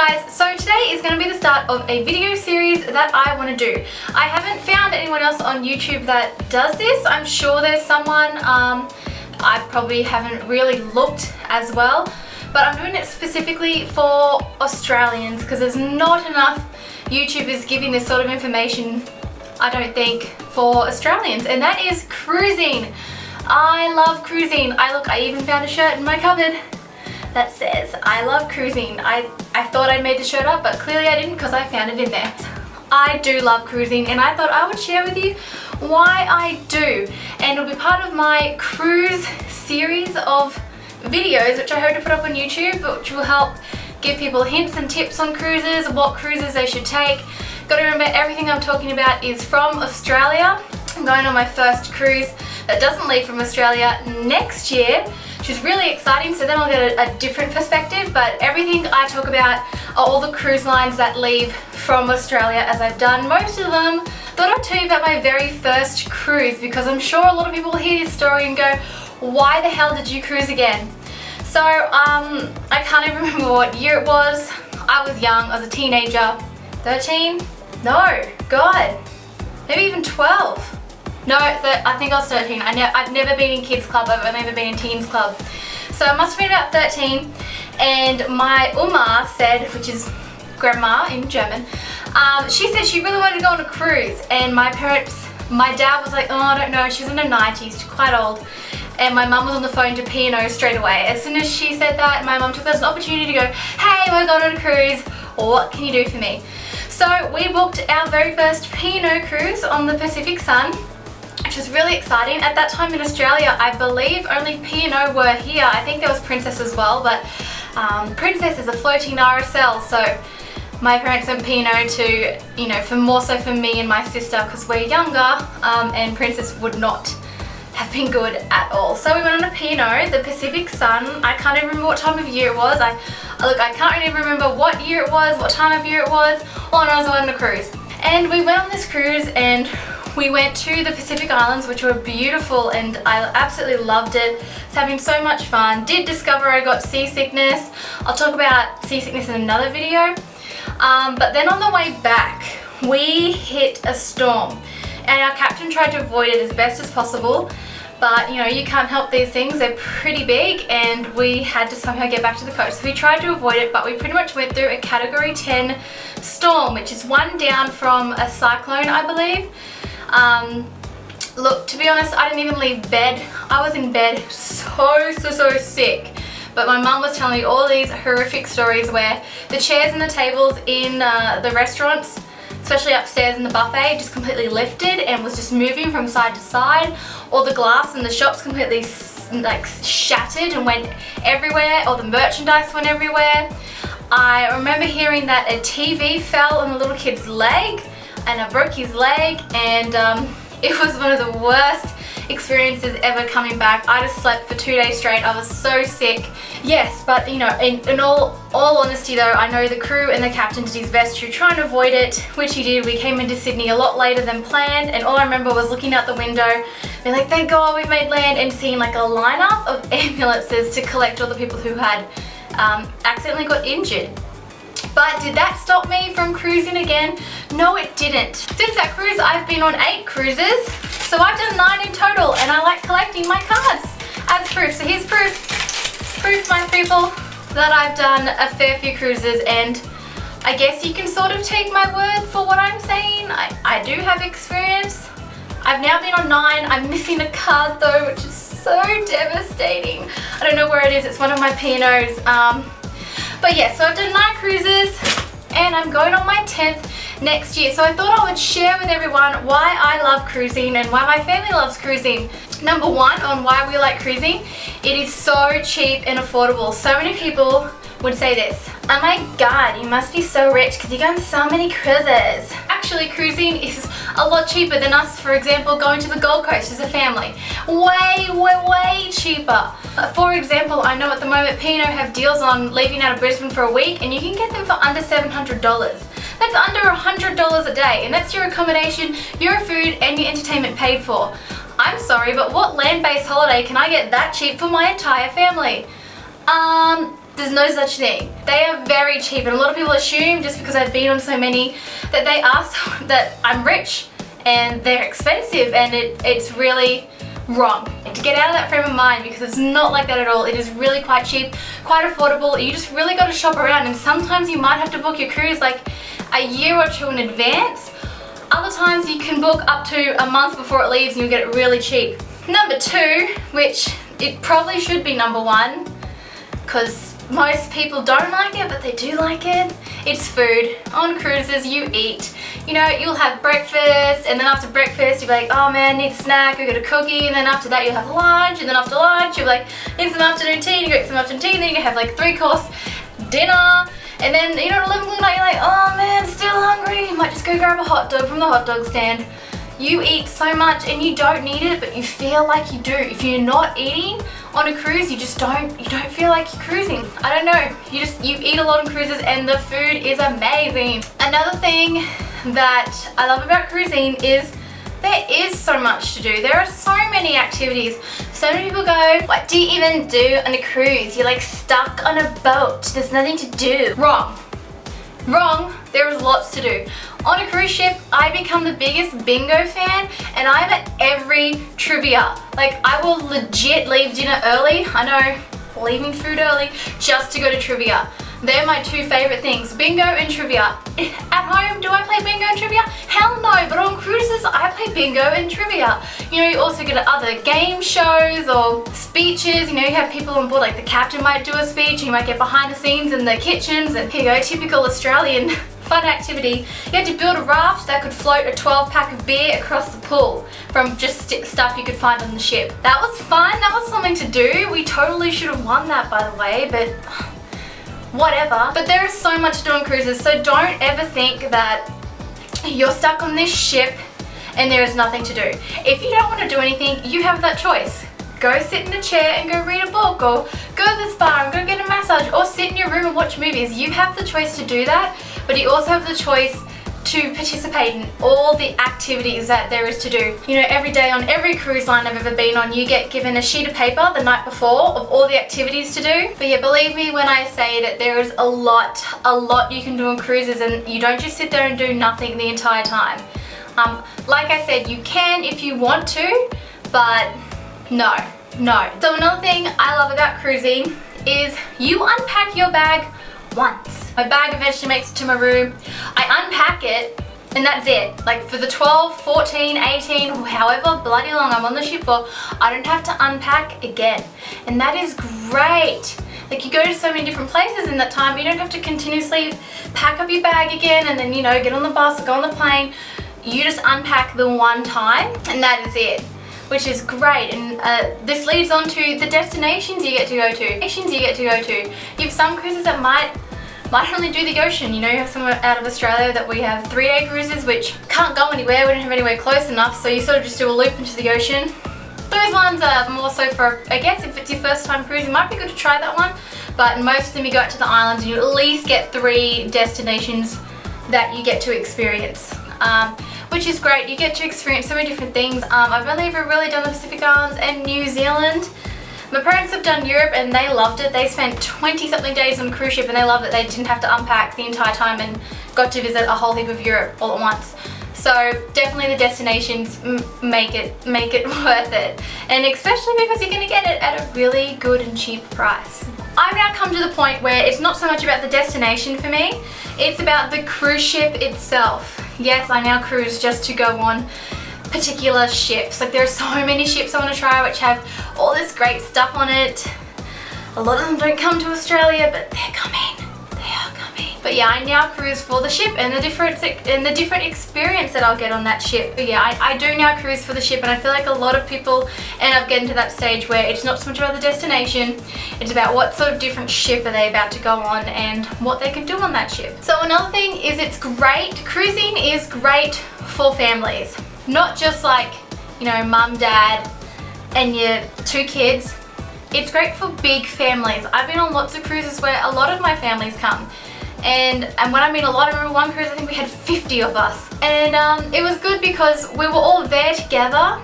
guys, so today is going to be the start of a video series that I want to do. I haven't found anyone else on YouTube that does this. I'm sure there's someone, I probably haven't really looked as well, but I'm doing it specifically for Australians because there's not enough YouTubers giving this sort of information, I don't think, for Australians, and that is cruising. I love cruising. I even found a shirt in my cupboard that says I love cruising. I thought I'd made the shirt up, but clearly I didn't because I found it in there. I do love cruising, and I thought I would share with you why I do, and it'll be part of my cruise series of videos which I hope to put up on YouTube, which will help give people hints and tips on cruises, what cruises they should take. Got to remember, everything I'm talking about is from Australia. I'm going on my first cruise that doesn't leave from Australia next year, which is really exciting, so then I'll get a different perspective. But everything I talk about are all the cruise lines that leave from Australia, as I've done most of them. Thought I'd tell you about my very first cruise, because I'm sure a lot of people will hear this story and go, why the hell did you cruise again? So I can't even remember what year it was. I was young, I was a teenager. 13? No, God, maybe even 12. No, I think I was 13. I've never been in kids club, I've only ever been in teens club. So I must have been about 13, and my Oma said, which is grandma in German, she said she really wanted to go on a cruise, and my dad was like, oh, I don't know, she's in her 90s, she's quite old. And my mum was on the phone to P&O straight away. As soon as she said that, my mum took that as an opportunity to go, hey, we're going on a cruise, what can you do for me? So we booked our very first P&O cruise on the Pacific Sun, which was really exciting. At that time in Australia, I believe only P&O were here. I think there was Princess as well, but Princess is a floating RSL, so my parents went P&O to, you know, more so for me and my sister because we're younger, and Princess would not have been good at all. So we went on a P&O, the Pacific Sun. I can't even remember what time of year it was. I can't really remember what year it was, what time of year it was. All I know is I went on a cruise. And we went on this cruise and we went to the Pacific Islands, which were beautiful, and I absolutely loved it. I was having so much fun. Did discover I got seasickness. I'll talk about seasickness in another video. But then on the way back, we hit a storm, and our captain tried to avoid it as best as possible. But you know, you can't help these things, they're pretty big, and we had to somehow get back to the coast. So we tried to avoid it, but we pretty much went through a Category 10 storm, which is one down from a cyclone, I believe. Look, to be honest, I didn't even leave bed. I was in bed so sick. But my mum was telling me all these horrific stories where the chairs and the tables in the restaurants, especially upstairs in the buffet, just completely lifted and was just moving from side to side. All the glass in the shops completely like shattered and went everywhere. All the merchandise went everywhere. I remember hearing that a TV fell on the little kid's leg, and I broke his leg, and it was one of the worst experiences ever coming back. I just slept for 2 days straight. I was so sick. Yes, but you know, in all honesty though, I know the crew and the captain did his best to try and avoid it, which he did. We came into Sydney a lot later than planned, and all I remember was looking out the window, being like, thank God we've made land, and seeing like a lineup of ambulances to collect all the people who had accidentally got injured. But did that stop me from cruising again? No, it didn't. Since that cruise, I've been on 8 cruises. So I've done 9 in total, and I like collecting my cards as proof. So here's proof, my people, that I've done a fair few cruises, and I guess you can sort of take my word for what I'm saying. I do have experience. I've now been on 9. I'm missing a card though, which is so devastating. I don't know where it is. It's one of my P&Os. But yeah, so I've done 9 cruises, and I'm going on my 10th next year. So I thought I would share with everyone why I love cruising and why my family loves cruising. Number 1, on why we like cruising, it is so cheap and affordable. So many people would say this, oh my God, you must be so rich because you go on so many cruises. Actually, cruising is a lot cheaper than us, for example, going to the Gold Coast as a family. Way cheaper. For example, I know at the moment P&O have deals on leaving out of Brisbane for a week, and you can get them for under $700. That's under $100 a day, and that's your accommodation, your food, and your entertainment paid for. I'm sorry, but what land-based holiday can I get that cheap for my entire family? There's no such thing. They are very cheap, and a lot of people assume just because I've been on so many that they are that I'm rich and they're expensive, and it's really wrong. To get out of that frame of mind, because it's not like that at all. It is really quite cheap, quite affordable. You just really got to shop around, and sometimes you might have to book your cruise like a year or two in advance. Other times you can book up to a month before it leaves and you'll get it really cheap. Number 2, which it probably should be number 1 because most people don't like it, but they do like it. It's food. On cruises you eat. You know, you'll have breakfast, and then after breakfast you'll be like, oh man, need a snack, you'll get a cookie, and then after that you'll have lunch, and then after lunch you'll be like, need some afternoon tea, and you get some afternoon tea, and then you have like 3-course dinner, and then you know at 11 o'clock at night you're like, oh man, still hungry, you might just go grab a hot dog from the hot dog stand. You eat so much and you don't need it, but you feel like you do. If you're not eating on a cruise, you don't feel like you're cruising. I don't know, you eat a lot on cruises and the food is amazing. Another thing that I love about cruising is there is so much to do. There are so many activities. So many people go, what do you even do on a cruise? You're like stuck on a boat. There's nothing to do. Wrong. Wrong. There is lots to do. On a cruise ship, I become the biggest bingo fan, and I'm at every trivia. Like, I will legit leave dinner early. I know, leaving food early just to go to trivia. They're my 2 favorite things, bingo and trivia. At home, do I play bingo and trivia? Hell no, but on cruises, I play bingo and trivia. You know, you also get other game shows or speeches. You know, you have people on board, like the captain might do a speech, and you might get behind the scenes in the kitchens, and here you go, typical Australian fun activity. You had to build a raft that could float a 12-pack of beer across the pool from just stuff you could find on the ship. That was fun, that was something to do. We totally should have won that, by the way, but whatever. But there is so much to do on cruises, so don't ever think that you're stuck on this ship and there is nothing to do. If you don't want to do anything, you have that choice. Go sit in a chair and go read a book, or go to the spa and go get a massage, or sit in your room and watch movies. You have the choice to do that, but you also have the choice to participate in all the activities that there is to do. You know, every day on every cruise line I've ever been on, you get given a sheet of paper the night before of all the activities to do. But yeah, believe me when I say that there is a lot you can do on cruises, and you don't just sit there and do nothing the entire time. Like I said, you can if you want to, but no. So another thing I love about cruising is you unpack your bag once. My bag eventually makes it to my room. I unpack it and that's it. Like for the 12, 14, 18, however bloody long I'm on the ship for, I don't have to unpack again. And that is great. Like you go to so many different places in that time, you don't have to continuously pack up your bag again and then, you know, get on the bus or go on the plane. You just unpack the one time and that is it, which is great. And this leads on to the destinations you get to go to. You have some cruises that might only do the ocean. You know, you have some out of Australia that we have 3-day cruises which can't go anywhere, we don't have anywhere close enough, so you sort of just do a loop into the ocean. Those ones are more so for, I guess, if it's your first time cruising, it might be good to try that one. But most of them you go out to the islands and you at least get 3 destinations that you get to experience. Which is great. You get to experience so many different things. I've only ever really done the Pacific Islands and New Zealand. My parents have done Europe and they loved it. They spent 20-something days on a cruise ship and they loved it. They didn't have to unpack the entire time and got to visit a whole heap of Europe all at once. So definitely the destinations make it worth it. And especially because you're going to get it at a really good and cheap price. I've now come to the point where it's not so much about the destination for me, it's about the cruise ship itself. Yes, I now cruise just to go on particular ships. Like there are so many ships I want to try which have all this great stuff on it. A lot of them don't come to Australia, but they're coming. They are coming. But yeah, I now cruise for the ship and the different experience that I'll get on that ship. But yeah, I do now cruise for the ship, and I feel like a lot of people end up getting to that stage where it's not so much about the destination, it's about what sort of different ship are they about to go on and what they can do on that ship. So another thing is it's great, cruising is great for families. Not just like, you know, mum, dad, and your 2 kids. It's great for big families. I've been on lots of cruises where a lot of my families come. And when I mean a lot, I remember one cruise, I think we had 50 of us. And it was good because we were all there together,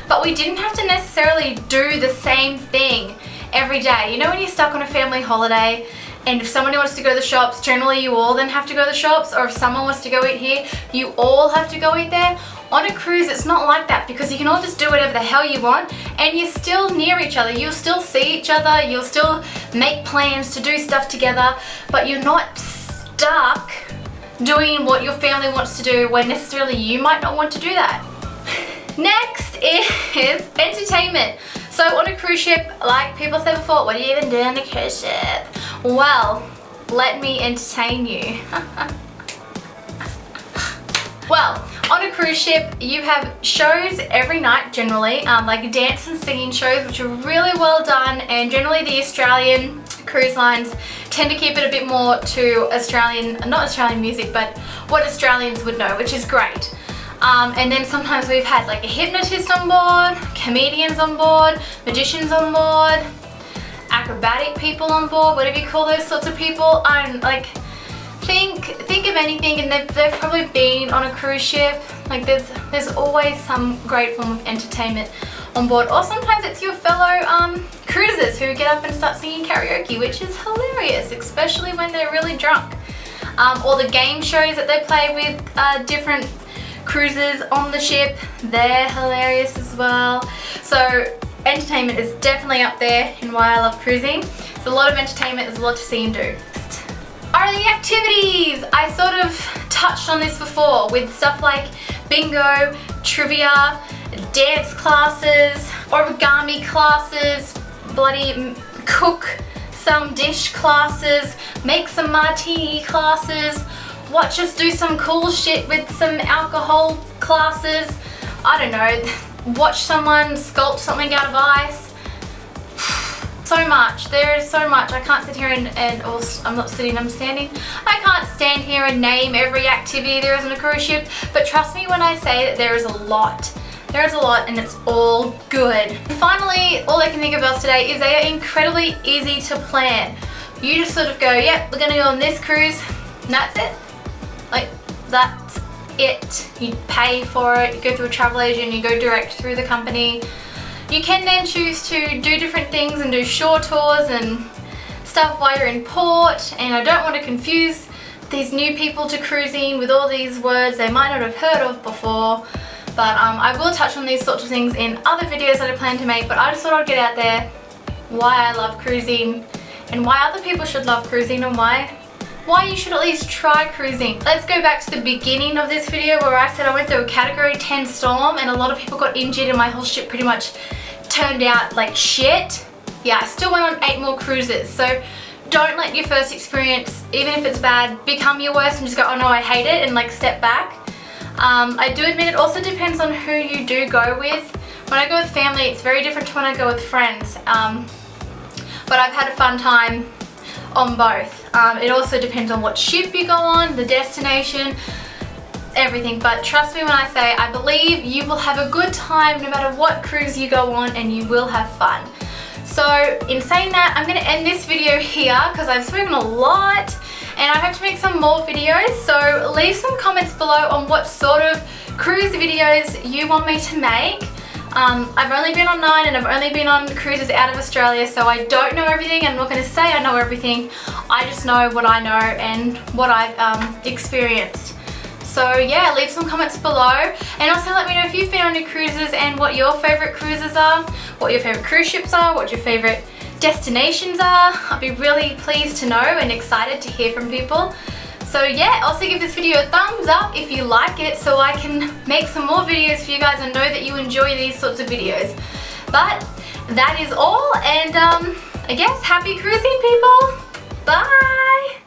but we didn't have to necessarily do the same thing every day. You know when you're stuck on a family holiday and if somebody wants to go to the shops, generally you all then have to go to the shops, or if someone wants to go eat here, you all have to go eat there. On a cruise, it's not like that because you can all just do whatever the hell you want and you're still near each other. You'll still see each other, you'll still make plans to do stuff together, but you're not stuck doing what your family wants to do when necessarily you might not want to do that. Next is entertainment. So on a cruise ship, like people said before, what do you even do on a cruise ship? Well, let me entertain you. Well, on a cruise ship, you have shows every night generally, like dance and singing shows, which are really well done, and generally the Australian cruise lines tend to keep it a bit more to not Australian music, but what Australians would know, which is great. And then sometimes we've had like a hypnotist on board, comedians on board, magicians on board, acrobatic people on board, whatever you call those sorts of people. I'm like, think of anything and they've probably been on a cruise ship. Like there's always some great form of entertainment on board, or sometimes it's your fellow cruisers who get up and start singing karaoke, which is hilarious, especially when they're really drunk. Or the game shows that they play with different cruisers on the ship, they're hilarious as well. So entertainment is definitely up there in why I love cruising. It's a lot of entertainment, there's a lot to see and do. Are the activities? I sort of touched on this before with stuff like bingo, trivia, dance classes, origami classes, bloody cook some dish classes, make some martini classes, watch us do some cool shit with some alcohol classes, I don't know, watch someone sculpt something out of ice. So much, there is so much. I can't sit here and I'm not sitting, I'm standing. I can't stand here and name every activity there is on a cruise ship, but trust me when I say that there is a lot. There is a lot and it's all good. Finally, all I can think about today is they are incredibly easy to plan. You just sort of go, yep, we're gonna go on this cruise, and that's it. Like, that's it. You pay for it, you go through a travel agent, you go direct through the company. You can then choose to do different things and do shore tours and stuff while you're in port, and I don't want to confuse these new people to cruising with all these words they might not have heard of before, but I will touch on these sorts of things in other videos that I plan to make, but I just thought I'd get out there why I love cruising and why other people should love cruising and why you should at least try cruising. Let's go back to the beginning of this video where I said I went through a category 10 storm and a lot of people got injured and my whole ship pretty much turned out like shit. Yeah, I still went on 8 more cruises, so don't let your first experience, even if it's bad, become your worst and just go, oh no, I hate it, and like step back. I do admit it also depends on who you do go with. When I go with family, it's very different to when I go with friends, but I've had a fun time on both. It also depends on what ship you go on, the destination, everything, but trust me when I say I believe you will have a good time no matter what cruise you go on, and you will have fun. So in saying that, I'm going to end this video here because I've spoken a lot and I have to make some more videos, so leave some comments below on what sort of cruise videos you want me to make. I've only been on 9 and I've only been on cruises out of Australia, so I don't know everything. I'm not going to say I know everything. I just know what I know and what I've experienced. So yeah, leave some comments below, and also let me know if you've been on your cruises and what your favourite cruises are, what your favourite cruise ships are, what your favourite destinations are. I'll be really pleased to know and excited to hear from people. So yeah, also give this video a thumbs up if you like it so I can make some more videos for you guys and know that you enjoy these sorts of videos. But that is all, and I guess happy cruising, people. Bye!